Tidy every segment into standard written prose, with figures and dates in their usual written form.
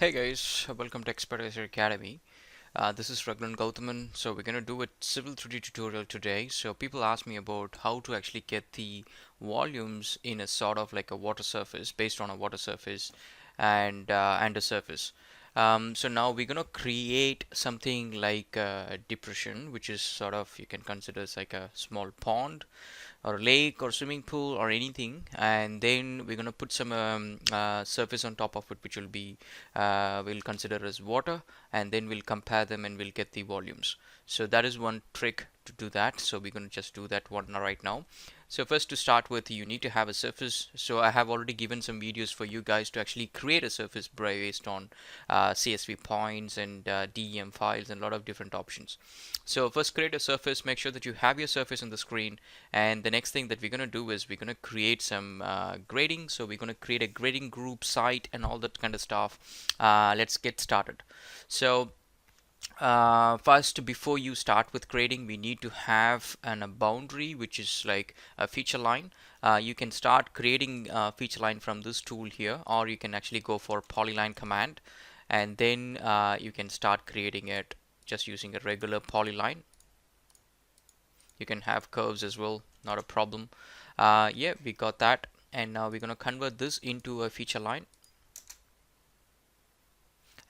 Hey guys, welcome to Expertisor Academy. This is Raghulan. So we're going to do a Civil 3D tutorial today. So people ask me about how to actually get the volumes in a sort of like a water surface based on a water surface and a surface. So now we're going to create something like a depression, which is sort of you can consider as like a small pond or a lake or swimming pool or anything, and then we're going to put some surface on top of it, which will be we'll consider as water, and then we'll compare them and we'll get the volumes. So that is one trick to do that. So we're going to just do that one right now. So first, to start with, you need to have a surface. So I have already given some videos for you guys to actually create a surface based on CSV points and DEM files and a lot of different options. So first, create a surface, make sure that you have your surface on the screen, and the next thing that we're going to do is we're going to create some grading. So we're going to create a grading group site and all that kind of stuff. Let's get started. So first, before you start with grading, we need to have a boundary, which is like a feature line. You can start creating a feature line from this tool here, or you can actually go for polyline command, and then you can start creating it just using a regular polyline. You can have curves as well, not a problem. Yeah, we got that, and now we're going to convert this into a feature line,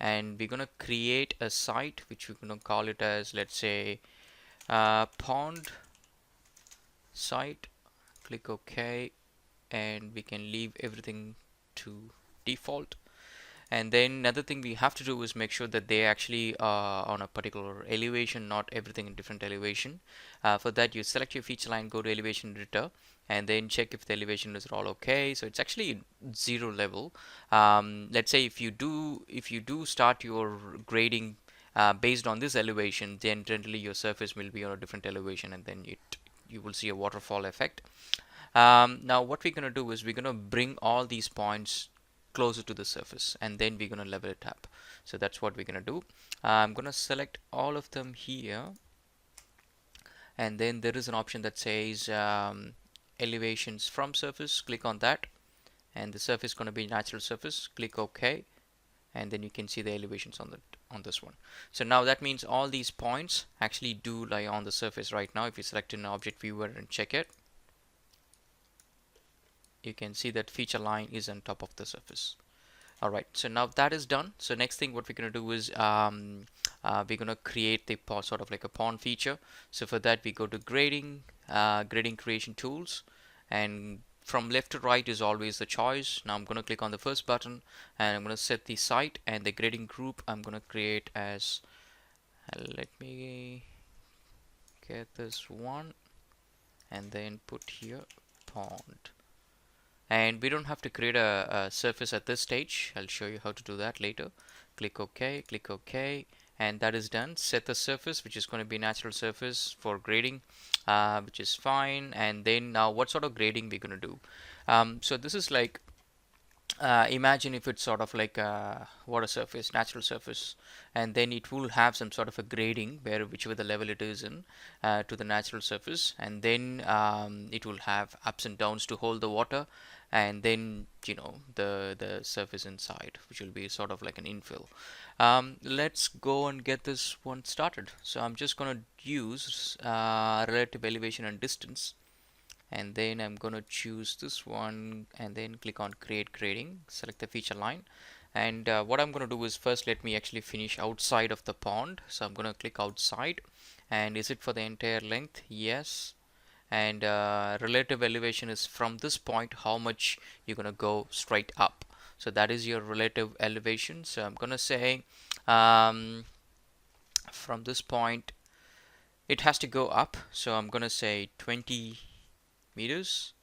and we're going to create a site which we're going to call it as, let's say, pond site. Click OK, and we can leave everything to default. And then another thing we have to do is make sure that they actually are on a particular elevation, not everything in different elevation. For that, you select your feature line, go to elevation editor, and then check if the elevation is all okay. So it's actually 0 level. Let's say if you do start your grading based on this elevation, then generally your surface will be on a different elevation, and then you will see a waterfall effect. Now what we're going to do is we're going to bring all these points closer to the surface, and then we're going to level it up. So that's what we're going to do. I'm going to select all of them here, and then there is an option that says elevations from surface. Click on that, and the surface is going to be natural surface. Click OK, and then you can see the elevations on this one. So now that means all these points actually do lie on the surface right now. If you select an object viewer and check it, you can see that feature line is on top of the surface. Alright, so now that is done. So next thing what we're going to do is we're going to create the sort of like a pond feature. So for that we go to grading, grading creation tools, and from left to right is always the choice. Now I'm going to click on the first button, and I'm going to set the site and the grading group. I'm going to create as, let me get this one, and then put here pond. And we don't have to create a surface at this stage. I'll show you how to do that later. Click OK, and that is done. Set the surface, which is going to be natural surface for grading, which is fine. And then now what sort of grading we're going to do. So this is like, imagine if it's sort of like a water surface, natural surface, and then it will have some sort of a grading where whichever the level it is in to the natural surface, and then it will have ups and downs to hold the water, and then the surface inside, which will be sort of like an infill. Let's go and get this one started. So I'm just going to use relative elevation and distance, and then I'm going to choose this one, and then click on create grading, select the feature line. And what I'm going to do is first let me actually finish outside of the pond. So I'm going to click outside, and is it for the entire length? Yes. And relative elevation is from this point how much you're going to go straight up. So that is your relative elevation. So I'm going to say from this point it has to go up, so I'm going to say 20 meters.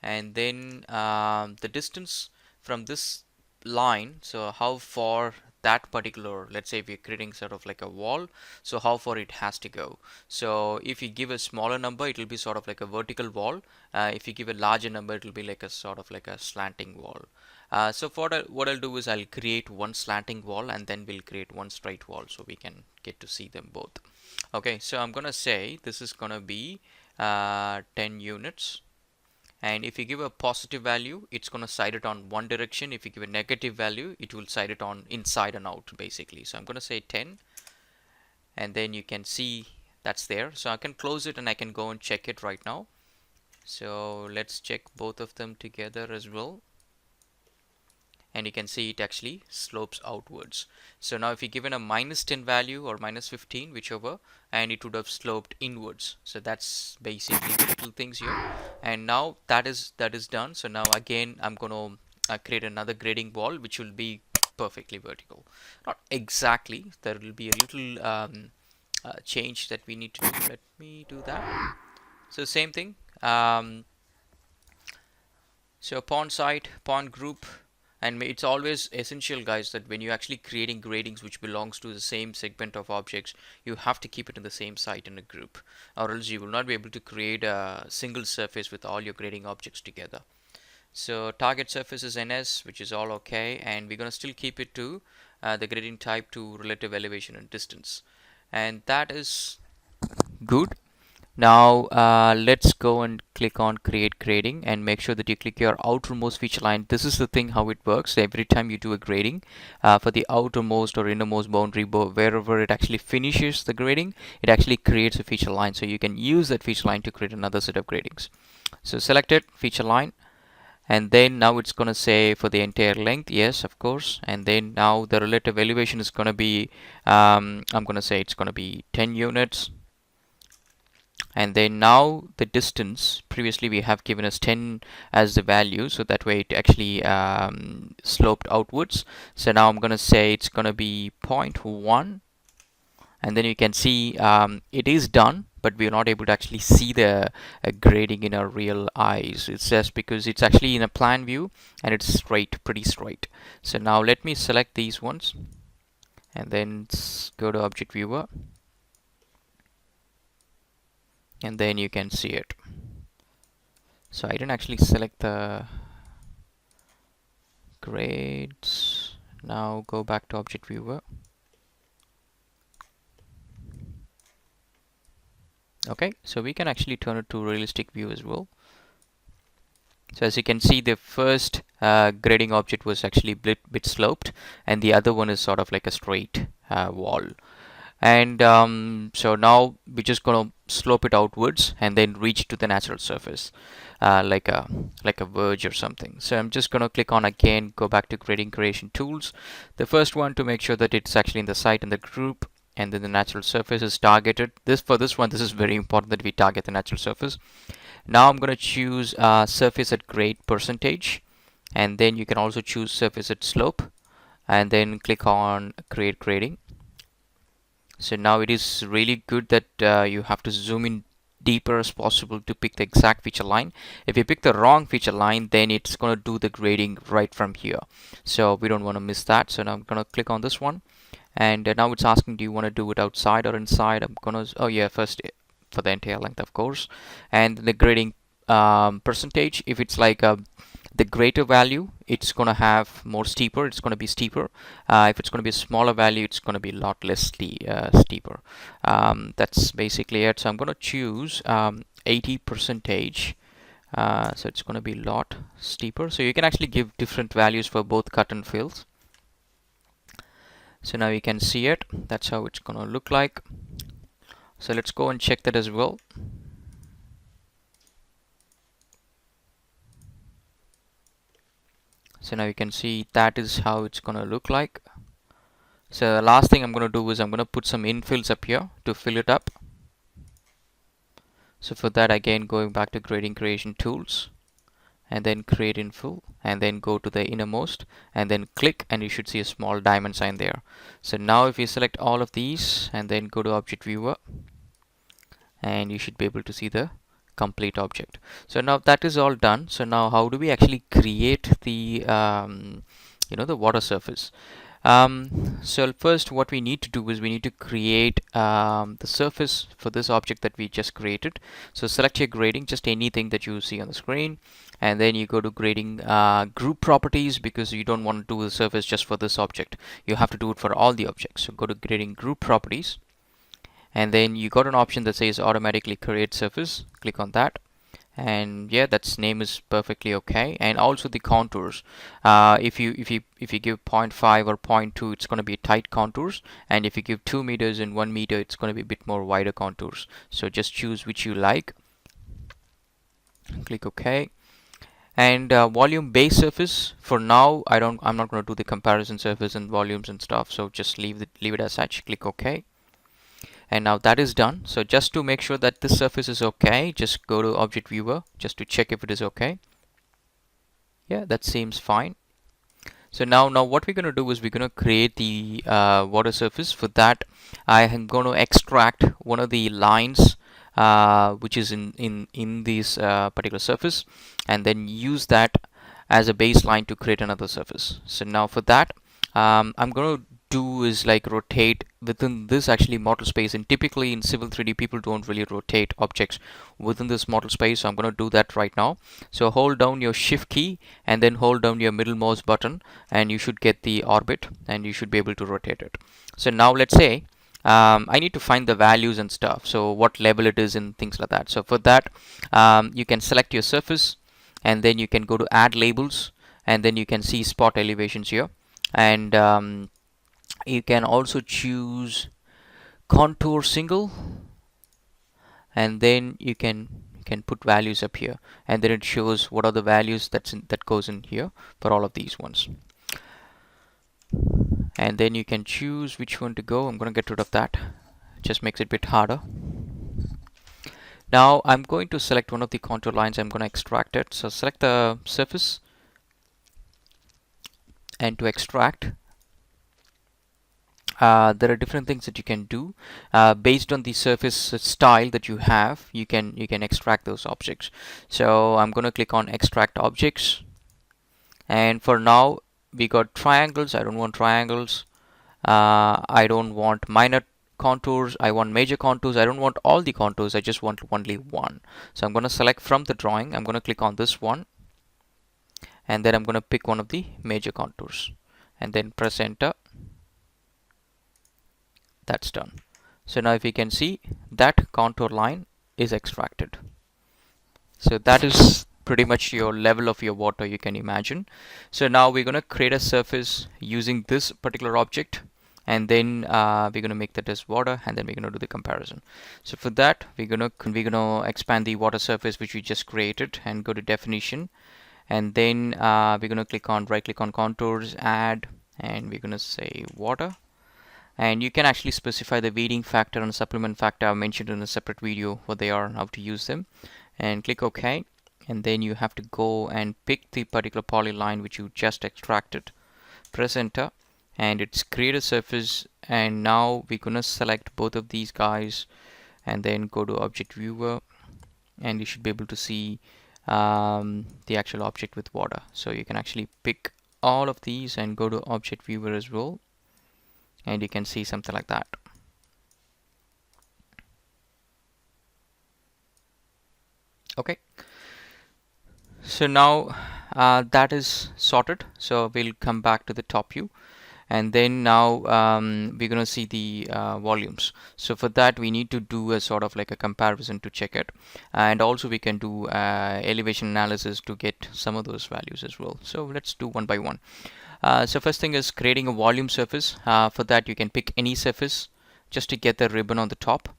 And then the distance from this line, so how far that particular, let's say if you're creating sort of like a wall, so how far it has to go. So if you give a smaller number, it will be sort of like a vertical wall. If you give a larger number, it will be like a sort of like a slanting wall. So for what I'll do is I'll create one slanting wall, and then we'll create one straight wall, so we can get to see them both. Okay, so I'm gonna say this is gonna be 10 units, And if you give a positive value, it's going to cite it on one direction. If you give a negative value, it will cite it on inside and out basically. So I'm going to say 10, and then you can see that's there. So I can close it and I can go and check it right now. So let's check both of them together as well, and you can see it actually slopes outwards. So now if you given a -10 value or -15, whichever, and it would have sloped inwards. So that's basically the little things here. And now that is done. So now again I'm going to create another grading wall which will be perfectly vertical. Not exactly, there will be a little change that we need to do. Let me do that. So same thing. So pawn site, pawn group, and it's always essential, guys, that when you're actually creating gradings which belongs to the same segment of objects, you have to keep it in the same site in a group, or else you will not be able to create a single surface with all your grading objects together. So target surface is NS, which is all okay, and we're going to still keep it to the grading type to relative elevation and distance, and that is good. Now let's go and click on create grading and make sure that you click your outermost feature line. This is the thing how it works. Every time you do a grading for the outermost or innermost boundary, wherever it actually finishes the grading, it actually creates a feature line. So you can use that feature line to create another set of gradings. So select it, feature line, and then now it's going to say for the entire length, yes, of course. And then now the relative elevation is going to be I'm going to say it's going to be 10 units. And then now the distance, previously we have given us 10 as the value, so that way it actually sloped outwards. So now I'm going to say it's going to be 0.1, and then you can see it is done, but we are not able to actually see the grading in our real eyes. It's just because it's actually in a plan view and it's straight, pretty straight. So now let me select these ones and then go to object viewer, and then you can see it. So I didn't actually select the grades. Now go back to object viewer. Okay, so we can actually turn it to realistic view as well. So as you can see, the first grading object was actually bit sloped, and the other one is sort of like a straight wall. And so now we're just going to slope it outwards and then reach to the natural surface like a verge or something. So I'm just going to click on again, go back to grading creation tools, the first one, to make sure that it's actually in the site and the group, and then the natural surface is targeted. For this one, this is very important that we target the natural surface. Now I'm going to choose surface at grade percentage, and then you can also choose surface at slope, and then click on create grading. So now it is really good that you have to zoom in deeper as possible to pick the exact feature line. If you pick the wrong feature line, then it's going to do the grading right from here. So we don't want to miss that. So now I'm going to click on this one, and now it's asking, do you want to do it outside or inside? I'm going to, oh yeah, first for the entire length, of course. And the grading percentage, if it's like the greater value, it's going to have more steeper, it's going to be steeper. If it's going to be a smaller value, it's going to be a lot less steeper. That's basically it. So I'm going to choose 80 percentage. So it's going to be a lot steeper. So you can actually give different values for both cut and fills. So now you can see it. That's how it's going to look like. So let's go and check that as well. So now you can see that is how it's going to look like. So the last thing I'm going to do is I'm going to put some infills up here to fill it up. So for that, again, going back to grading creation tools, and then create infill, and then go to the innermost, and then click, and you should see a small diamond sign there. So now if you select all of these and then go to object viewer, and you should be able to see the complete object. So now that is all done. So now how do we actually create the the water surface? So first what we need to do is we need to create the surface for this object that we just created. So select your grading, just anything that you see on the screen, and then you go to grading group properties, because you don't want to do the surface just for this object. You have to do it for all the objects. So go to grading group properties, and then you got an option that says automatically create surface. Click on that, and yeah, that's name is perfectly okay. And also the contours, if you give 0.5 or 0.2, it's going to be tight contours, and if you give 2 meters and 1 meter, it's going to be a bit more wider contours. So just choose which you like, click OK. And volume base surface, for now I'm not going to do the comparison surface and volumes and stuff, so just leave it as such, click OK. And now that is done. So just to make sure that this surface is okay, just go to object viewer just to check if it is okay. Yeah, that seems fine. So now what we're going to do is we're going to create the water surface. For that, I am going to extract one of the lines which is in this particular surface, and then use that as a baseline to create another surface. So now for that, I'm going to do is like rotate within this actually model space, and typically in Civil 3D people don't really rotate objects within this model space, so I'm going to do that right now. So hold down your shift key and then hold down your middle mouse button, and you should get the orbit and you should be able to rotate it. So now let's say I need to find the values and stuff, so what level it is and things like that. So for that, you can select your surface, and then you can go to add labels, and then you can see spot elevations here, and you can also choose contour single, and then you can put values up here, and then it shows what are the values that goes in here for all of these ones. And then you can choose which one to go. I'm going to get rid of that, it just makes it a bit harder. Now I'm going to select one of the contour lines, I'm going to extract it. So select the surface, and to extract, there are different things that you can do based on the surface style that you have. You can extract those objects. So I'm going to click on extract objects, and for now we got triangles. I don't want triangles. I don't want minor contours. I want major contours. I don't want all the contours. I just want only one. So I'm going to select from the drawing. I'm going to click on this one, and then I'm going to pick one of the major contours, and then press enter. That's done. So now if you can see, that contour line is extracted. So that is pretty much your level of your water, you can imagine. So now we're going to create a surface using this particular object, and then we're going to make that as water, and then we're going to do the comparison. So for that, we're going to expand the water surface which we just created, and go to definition, and then we're going to right click on contours, add, and we're going to say water. And you can actually specify the weighting factor and supplement factor. I've mentioned in a separate video what they are and how to use them, and click OK. And then you have to go and pick the particular polyline which you just extracted, press enter, and it's create a surface. And now we're gonna select both of these guys, and then go to object viewer, and you should be able to see the actual object with water. So you can actually pick all of these and go to object viewer as well, and you can see something like that. Okay, so now that is sorted. So we'll come back to the top view, and then now we're going to see the volumes. So for that, we need to do a sort of like a comparison to check it, and also we can do elevation analysis to get some of those values as well. So let's do one by one. So first thing is creating a volume surface. For that, you can pick any surface just to get the ribbon on the top,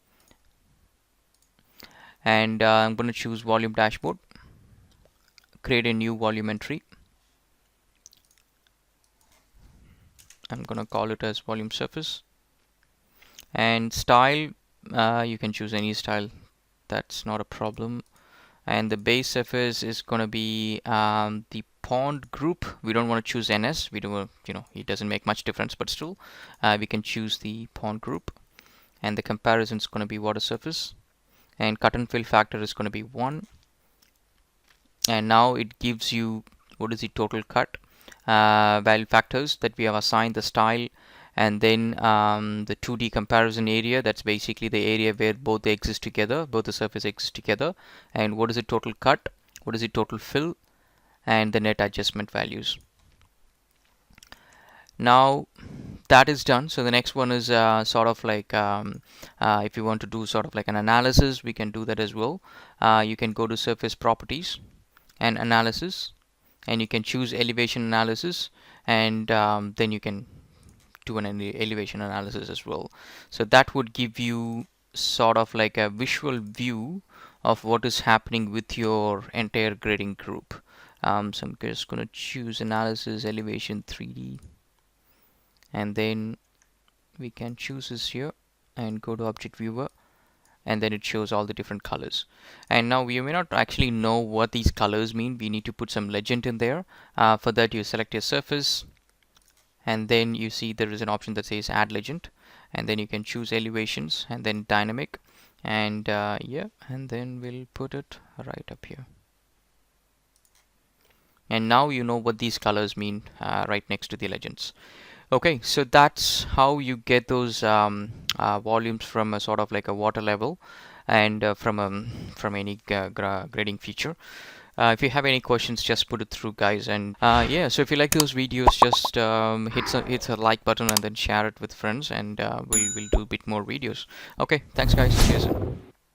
and I'm going to choose volume dashboard, create a new volume entry. I'm going to call it as volume surface, and style, you can choose any style, that's not a problem. And the base surface is going to be the pond group. We don't want to choose NS. We don't, it doesn't make much difference, but still we can choose the pond group. And the comparison is going to be water surface, and cut and fill factor is going to be 1. And now it gives you what is the total cut value factors that we have assigned, the style, and then the 2D comparison area, that's basically the area where both they exist together, both the surface exist together, and what is the total cut, what is the total fill, and the net adjustment values. Now that is done. So the next one is sort of like if you want to do sort of like an analysis, we can do that as well. You can go to surface properties and analysis, and you can choose elevation analysis, and then you can do an elevation analysis as well. So that would give you sort of like a visual view of what is happening with your entire grading group. So I'm just going to choose analysis elevation 3D, and then we can choose this here and go to object viewer, and then it shows all the different colors. And now we may not actually know what these colors mean. We need to put some legend in there. For that, you select your surface, and then you see there is an option that says add legend, and then you can choose elevations and then dynamic, and yeah, and then we'll put it right up here. And now you know what these colors mean right next to the legends. Okay, so that's how you get those volumes from a sort of like a water level, and from any grading feature. If you have any questions, just put it through, guys. And yeah, so if you like those videos, just hit a like button and then share it with friends, and we'll do a bit more videos. Okay, thanks, guys. Cheers.